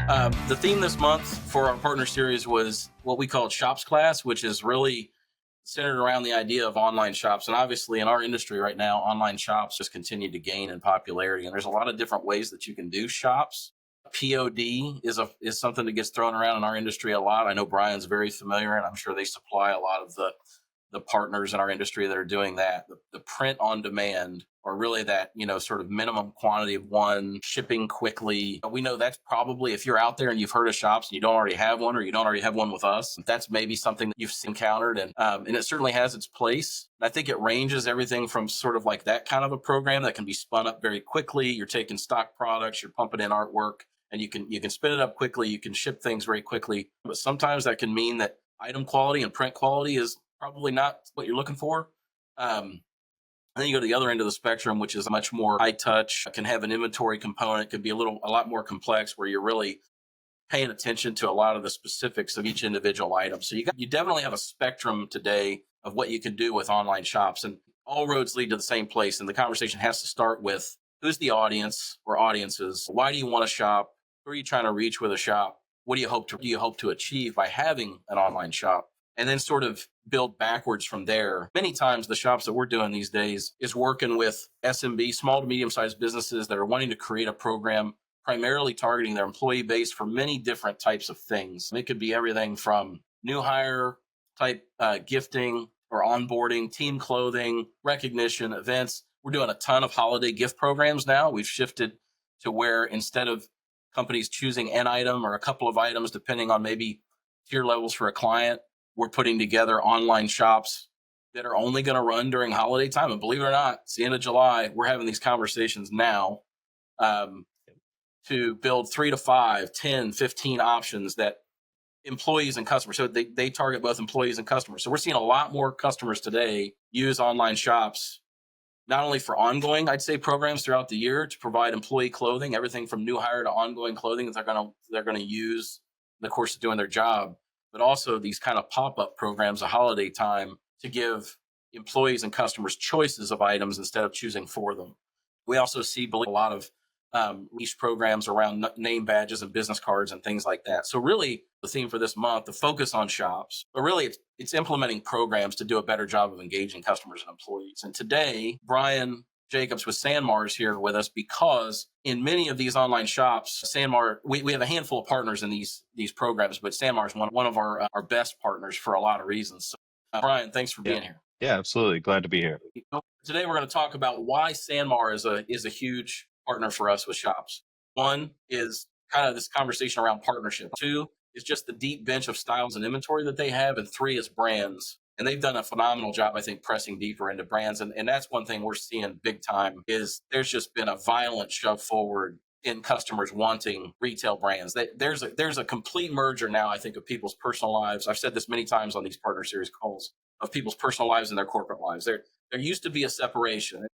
The theme this month for our partner series was what we called Shops Class, which is really centered around the idea of online shops. And obviously in our industry right now, online shops just continue to gain in popularity. And there's a lot of different ways that you can do shops. POD is something that gets thrown around in our industry a lot. I know Brian's very familiar, and I'm sure they supply a lot of the partners in our industry that are doing that. The print on demand, or really that, sort of minimum quantity of one, shipping quickly. We know that's probably, if you're out there and you've heard of shops and you don't already have one, or you don't already have one with us, that's maybe something that you've encountered. And it certainly has its place. I think it ranges everything from sort of like that kind of a program that can be spun up very quickly. You're taking stock products, you're pumping in artwork, and you can spin it up quickly. You can ship things very quickly. But sometimes that can mean that item quality and print quality is probably not what you're looking for. And then you go to the other end of the spectrum, which is much more high touch, can have an inventory component, could be a lot more complex, where you're really paying attention to a lot of the specifics of each individual item. So you definitely have a spectrum today of what you can do with online shops, and all roads lead to the same place. And the conversation has to start with, who's the audience or audiences? Why do you want to shop? Who are you trying to reach with a shop? What do you hope to achieve by having an online shop? And then sort of build backwards from there. Many times the shops that we're doing these days is working with SMB, small to medium-sized businesses that are wanting to create a program primarily targeting their employee base for many different types of things. It could be everything from new hire type gifting or onboarding, team clothing, recognition, events. We're doing a ton of holiday gift programs now. We've shifted to where instead of companies choosing an item or a couple of items, depending on maybe tier levels for a client, we're putting together online shops that are only going to run during holiday time. And believe it or not, it's the end of July. We're having these conversations now to build 3 to 5, 10, 15 options that employees and customers. So they target both employees and customers. So we're seeing a lot more customers today use online shops, not only for ongoing, I'd say, programs throughout the year to provide employee clothing, everything from new hire to ongoing clothing that they're going to use in the course of doing their job, but also these kind of pop-up programs at holiday time to give employees and customers choices of items instead of choosing for them. We also see a lot of niche programs around name badges and business cards and things like that. So really the theme for this month, the focus on shops, but really it's implementing programs to do a better job of engaging customers and employees. And today, Bryan Jacobs with Sanmar is here with us because in many of these online shops, Sanmar, we have a handful of partners in these programs, but Sanmar is one of our best partners for a lot of reasons. So, Bryan, thanks for being here. Yeah, absolutely. Glad to be here. Today, we're going to talk about why Sanmar is a huge partner for us with shops. One is kind of this conversation around partnership. Two is just the deep bench of styles and inventory that they have. And three is brands. And they've done a phenomenal job, I think, pressing deeper into brands. And that's one thing we're seeing big time is there's just been a violent shove forward in customers wanting retail brands. There's a complete merger now, I think, of people's personal lives. I've said this many times on these partner series calls, of people's personal lives and their corporate lives. There used to be a separation.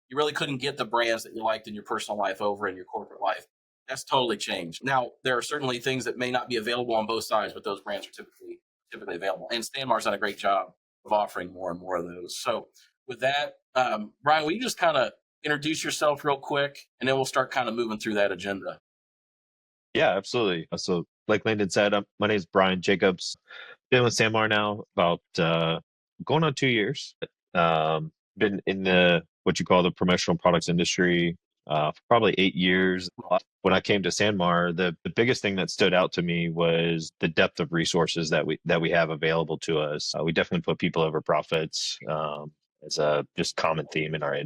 You really couldn't get the brands that you liked in your personal life over in your corporate life. That's totally changed. Now, there are certainly things that may not be available on both sides, but those brands are typically available. And Sanmar's done a great job of offering more and more of those. So with that, Bryan, will you just kind of introduce yourself real quick, and then we'll start kind of moving through that agenda. Yeah, absolutely. So like Landon said, my name is Bryan Jacobs. Been with Sanmar now about going on 2 years. Been in the what you call the promotional products industry for probably 8 years. When I came to Sanmar, the biggest thing that stood out to me was the depth of resources that we have available to us. We definitely put people over profits as a just common theme in our.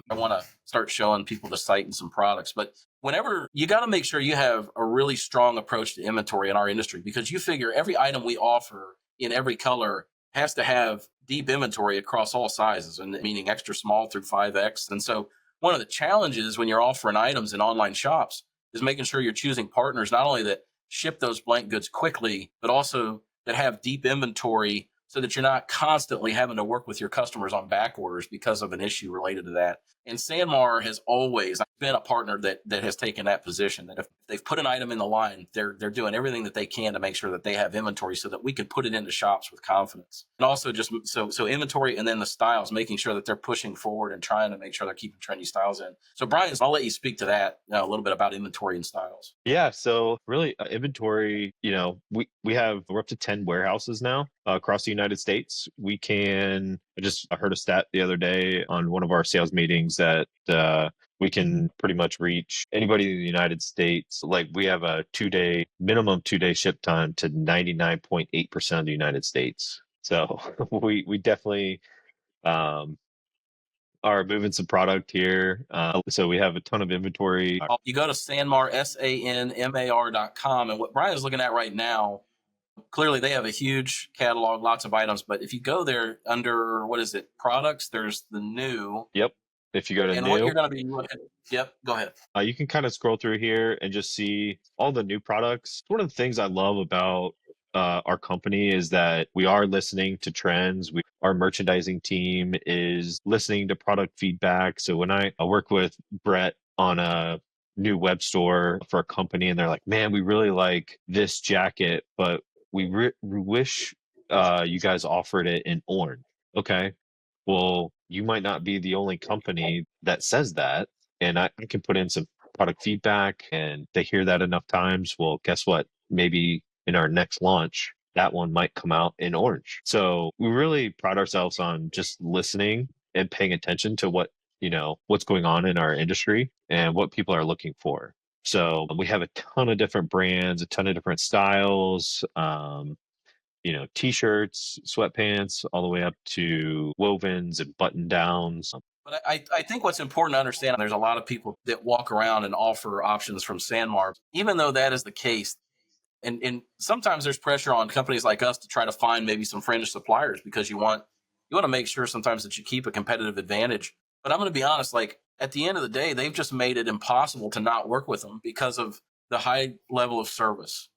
I want to start showing people the site and some products, but whenever you got to make sure you have a really strong approach to inventory in our industry, because you figure every item we offer in every color has to have deep inventory across all sizes, and meaning extra small through 5X. And so one of the challenges when you're offering items in online shops is making sure you're choosing partners, not only that ship those blank goods quickly, but also that have deep inventory so that you're not constantly having to work with your customers on back orders because of an issue related to that. And Sanmar has always been a partner that has taken that position, that if they've put an item in the line, they're doing everything that they can to make sure that they have inventory so that we can put it into shops with confidence. And also just so inventory, and then the styles, making sure that they're pushing forward and trying to make sure they're keeping trendy styles in. So Brian, I'll let you speak to that, a little bit about inventory and styles. Yeah, so really inventory, we're up to 10 warehouses now across the United States. I heard a stat the other day on one of our sales meetings that we can pretty much reach anybody in the United States. Like we have a minimum 2 day ship time to 99.8% of the United States. So we definitely um, are moving some product here. So we have a ton of inventory. You go to Sanmar, SANMAR.com, and what Brian's looking at right now, clearly they have a huge catalog, lots of items. But if you go there under, what is it, products, there's the new. Yep. If you go to And what new, you're going to be looking at, yep, go ahead. you can kind of scroll through here and just see all the new products. One of the things I love about our company is that we are listening to trends. Our merchandising team is listening to product feedback. So when I work with Brett on a new web store for a company and they're like, man, we really like this jacket, but we wish you guys offered it in orange. Okay. Well, you might not be the only company that says that. And I can put in some product feedback and they hear that enough times. Well, guess what? Maybe in our next launch, that one might come out in orange. So we really pride ourselves on just listening and paying attention to what's going on in our industry and what people are looking for. So we have a ton of different brands, a ton of different styles. T-shirts, sweatpants, all the way up to wovens and button downs. But I think what's important to understand, there's a lot of people that walk around and offer options from Sanmar. Even though that is the case, and sometimes there's pressure on companies like us to try to find maybe some fringe suppliers because you want to make sure sometimes that you keep a competitive advantage. But I'm going to be honest, like at the end of the day, they've just made it impossible to not work with them because of the high level of service,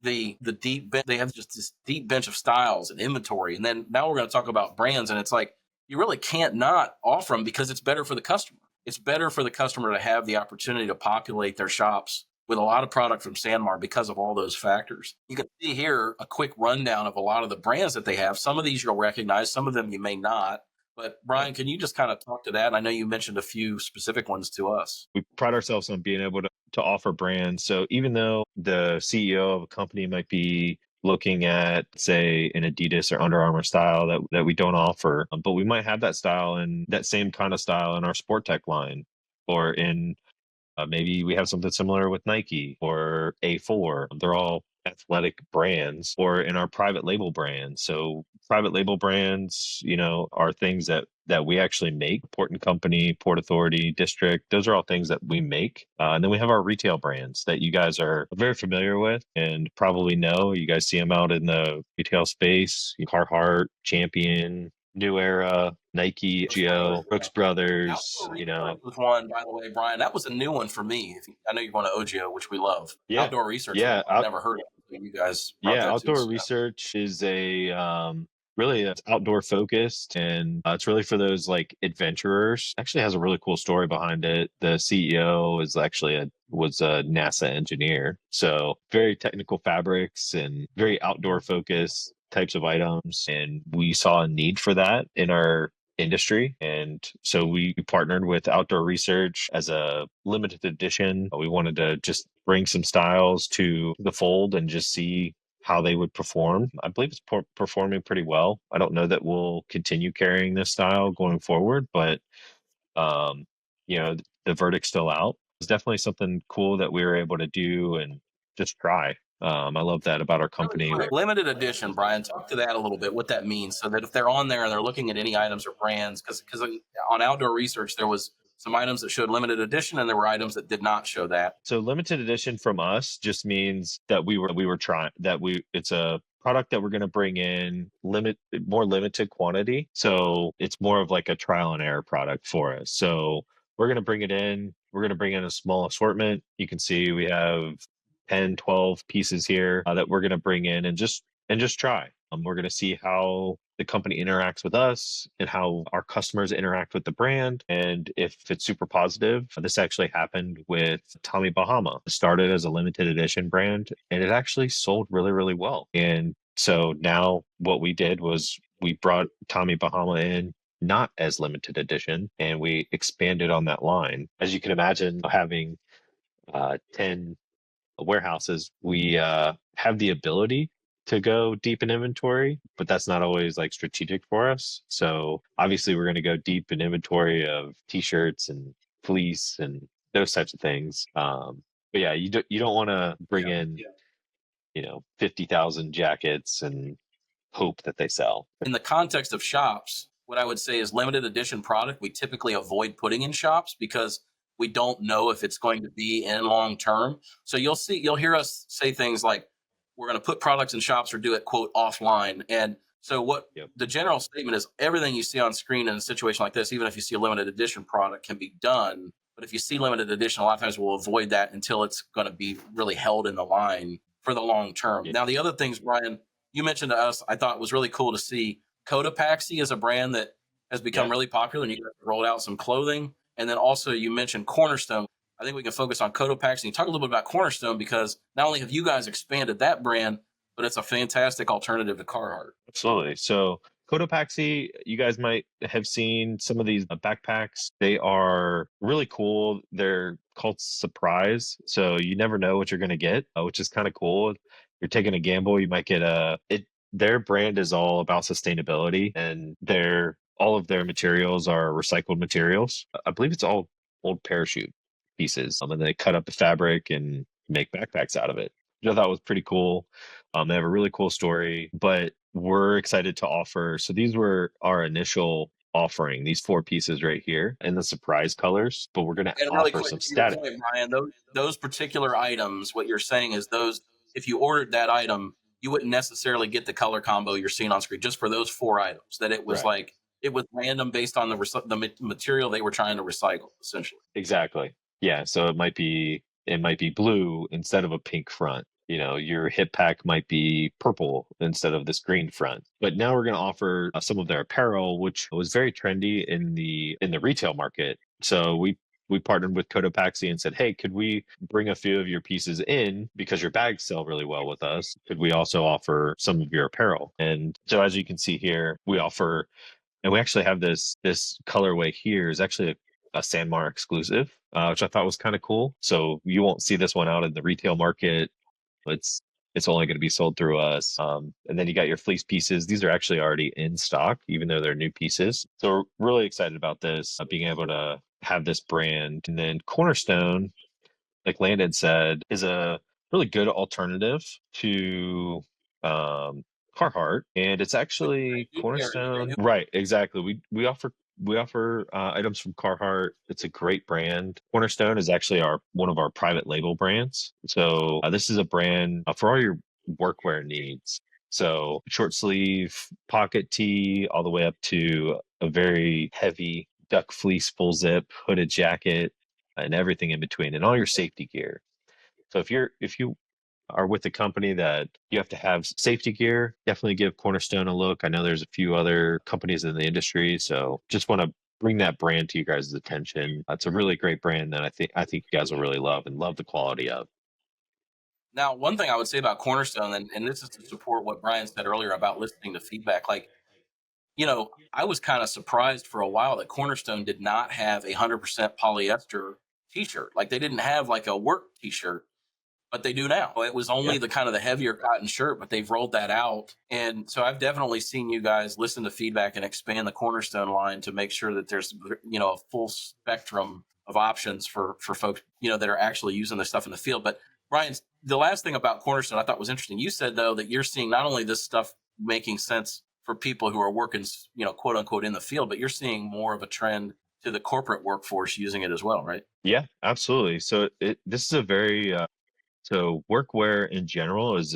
the deep they have just this deep bench of styles and inventory. And then now we're going to talk about brands, and it's like you really can't not offer them because it's better for the customer. It's better for the customer to have the opportunity to populate their shops with a lot of product from Sanmar because of all those factors. You can see here a quick rundown of a lot of the brands that they have. Some of these you'll recognize, some of them you may not. But Brian, can you just kind of talk to that? I know you mentioned a few specific ones to us. We pride ourselves on being able to offer brands. So even though the CEO of a company might be looking at, say, an Adidas or Under Armour style that we don't offer, but we might have that style and that same kind of style in our Sport Tech line, or in maybe we have something similar with Nike or A4. They're all athletic brands, or in our private label brands. So private label brands, are things that we actually make. Port and Company, Port Authority, District, those are all things that we make. And then we have our retail brands that you guys are very familiar with and probably know. You guys see them out in the retail space: Carhartt, Champion, New Era, Nike, Geo, Brooks Brothers. Outdoor Research was one, by the way, Brian. That was a new one for me. I know you're going to OGIO, which we love. Yeah, Outdoor Research, yeah, I've never heard of it. You guys brought that to Outdoor us. Research is really it's outdoor focused, and it's really for those like adventurers. Actually has a really cool story behind it. The CEO is actually was a NASA engineer, so very technical fabrics and very outdoor focused types of items, and we saw a need for that in our industry. And so we partnered with Outdoor Research as a limited edition. We wanted to just bring some styles to the fold and just see how they would perform. I believe it's performing pretty well. I don't know that we'll continue carrying this style going forward, but um, the verdict's still out. It's definitely something cool that we were able to do and just try. I love that about our company. Limited edition, Brian, talk to that a little bit, what that means, so that if they're on there and they're looking at any items or brands, because on Outdoor Research, there was some items that showed limited edition and there were items that did not show that. So limited edition from us just means that we were trying it's a product that we're going to bring in more limited quantity. So it's more of like a trial and error product for us. So we're going to bring it in. We're going to bring in a small assortment. You can see we have 10, 12 pieces here that we're going to bring in and just try. We're going to see how the company interacts with us and how our customers interact with the brand. And if it's super positive, this actually happened with Tommy Bahama. It started as a limited edition brand and it actually sold really, really well. And so now what we did was we brought Tommy Bahama in not as limited edition and we expanded on that line. As you can imagine, having 10 warehouses, we have the ability to go deep in inventory, but that's not always like strategic for us. So obviously, we're going to go deep in inventory of t-shirts and fleece and those types of things. But yeah, you don't want to bring Yeah. in 50,000 jackets and hope that they sell. In the context of shops, what I would say is limited edition product we typically avoid putting in shops because we don't know if it's going to be in long term. So you'll hear us say things like we're going to put products in shops or do it quote offline. And so what Yep. the general statement is everything you see on screen in a situation like this, even if you see a limited edition product, can be done. But if you see limited edition, a lot of times we'll avoid that until it's going to be really held in the line for the long term. Yeah. Now, the other things, Brian, you mentioned to us, I thought was really cool to see. Cotopaxi is a brand that has become Yeah. really popular, and you guys rolled out some clothing. And then also you mentioned Cornerstone. I think we can focus on Cotopaxi and talk a little bit about Cornerstone because not only have you guys expanded that brand, but it's a fantastic alternative to Carhartt. Absolutely. So Cotopaxi, you guys might have seen some of these backpacks. They are really cool. They're called Surprise. So you never know what you're going to get, which is kind of cool. You're taking a gamble. You might get their brand is all about sustainability and all of their materials are recycled materials. I believe it's all old parachute pieces. And they cut up the fabric and make backpacks out of it, which I thought was pretty cool. They have a really cool story, but we're excited to offer. So these were our initial offering, these 4 pieces right here in the surprise colors, but we're going to And really offer quick some to your static. point, Brian, those particular items, what you're saying is those, if you ordered that item, you wouldn't necessarily get the color combo you're seeing on screen just for those 4 items. That it was Right. like it was random based on the material they were trying to recycle, essentially. Exactly. Yeah. So it might be blue instead of a pink front. Your hip pack might be purple instead of this green front. But now we're going to offer some of their apparel, which was very trendy in the retail market. So we partnered with Cotopaxi and said, "Hey, could we bring a few of your pieces in because your bags sell really well with us? Could we also offer some of your apparel?" And so, as you can see here, we offer, and we actually have this colorway here is actually a Sanmar exclusive, which I thought was kind of cool. So you won't see this one out in the retail market. It's only going to be sold through us. And then you got your fleece pieces. These are actually already in stock, even though they're new pieces. So we're really excited about this, being able to have this brand. And then Cornerstone, like Landon said, is a really good alternative to um, Carhartt, and it's actually You carry, Cornerstone. right? Right, exactly. We offer items from Carhartt. It's a great brand. Cornerstone is actually our one of our private label brands. So this is a brand for all your workwear needs. So short sleeve, pocket tee, all the way up to a very heavy duck fleece full zip hooded jacket and everything in between and all your safety gear. So if you are with a company that you have to have safety gear, definitely give Cornerstone a look. I know there's a few other companies in the industry, so just want to bring that brand to you guys' attention. It's a really great brand that I think you guys will really love and love the quality of. Now, one thing I would say about Cornerstone, and this is to support what Brian said earlier about listening to feedback, like, I was kind of surprised for a while that Cornerstone did not have 100% polyester t-shirt. Like they didn't have like a work t-shirt, but they do now. It was Yeah. only the kind of the heavier cotton shirt, but they've rolled that out. And so I've definitely seen you guys listen to feedback and expand the Cornerstone line to make sure that there's, a full spectrum of options for folks, that are actually using this stuff in the field. But Brian, the last thing about Cornerstone I thought was interesting. You said though that you're seeing not only this stuff making sense for people who are working, quote unquote in the field, but you're seeing more of a trend to the corporate workforce using it as well, right? Yeah, absolutely. So this is a very so workwear in general is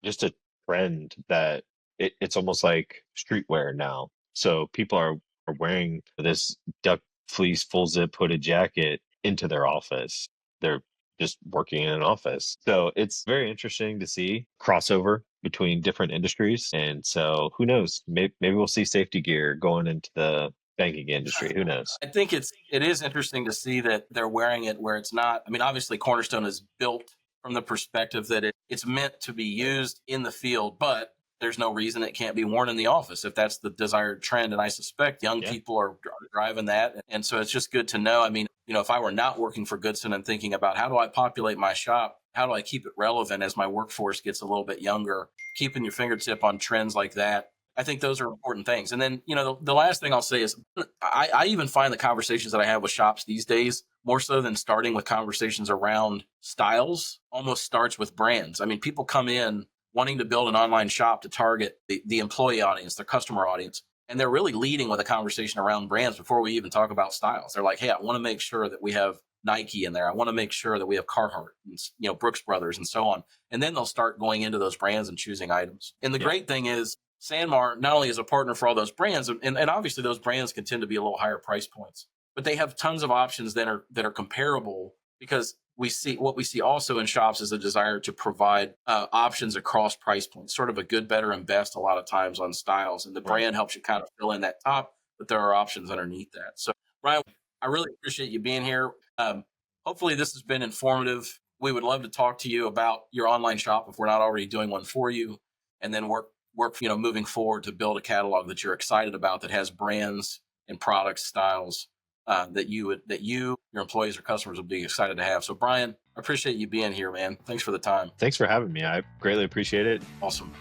just a trend that it's almost like streetwear now. So people are wearing this duck fleece full zip hooded jacket into their office. They're just working in an office. So it's very interesting to see crossover between different industries. And so who knows? Maybe we'll see safety gear going into the banking industry. Who knows? I think it is interesting to see that they're wearing it where it's not. I mean, obviously, Cornerstone is built from the perspective that it's meant to be used in the field, but there's no reason it can't be worn in the office if that's the desired trend. And I suspect young people are driving that. And so it's just good to know. I mean, if I were not working for Goodson and thinking about how do I populate my shop, how do I keep it relevant as my workforce gets a little bit younger, keeping your fingertip on trends like that. I think those are important things. And then, the last thing I'll say is I even find the conversations that I have with shops these days, more so than starting with conversations around styles, almost starts with brands. I mean, people come in wanting to build an online shop to target the employee audience, their customer audience. And they're really leading with a conversation around brands before we even talk about styles. They're like, hey, I want to make sure that we have Nike in there. I want to make sure that we have Carhartt and, Brooks Brothers and so on. And then they'll start going into those brands and choosing items. And the great thing is Sanmar not only is a partner for all those brands, and obviously those brands can tend to be a little higher price points, but they have tons of options that are comparable, because what we see also in shops is a desire to provide options across price points, sort of a good, better, and best a lot of times on styles. And the brand helps you kind of fill in that top, but there are options underneath that. So, Brian, I really appreciate you being here. Hopefully this has been informative. We would love to talk to you about your online shop if we're not already doing one for you, and then work moving forward to build a catalog that you're excited about, that has brands and product styles that your employees or customers would be excited to have. So Brian, I appreciate you being here, man. Thanks for the time. Thanks for having me. I greatly appreciate it. Awesome.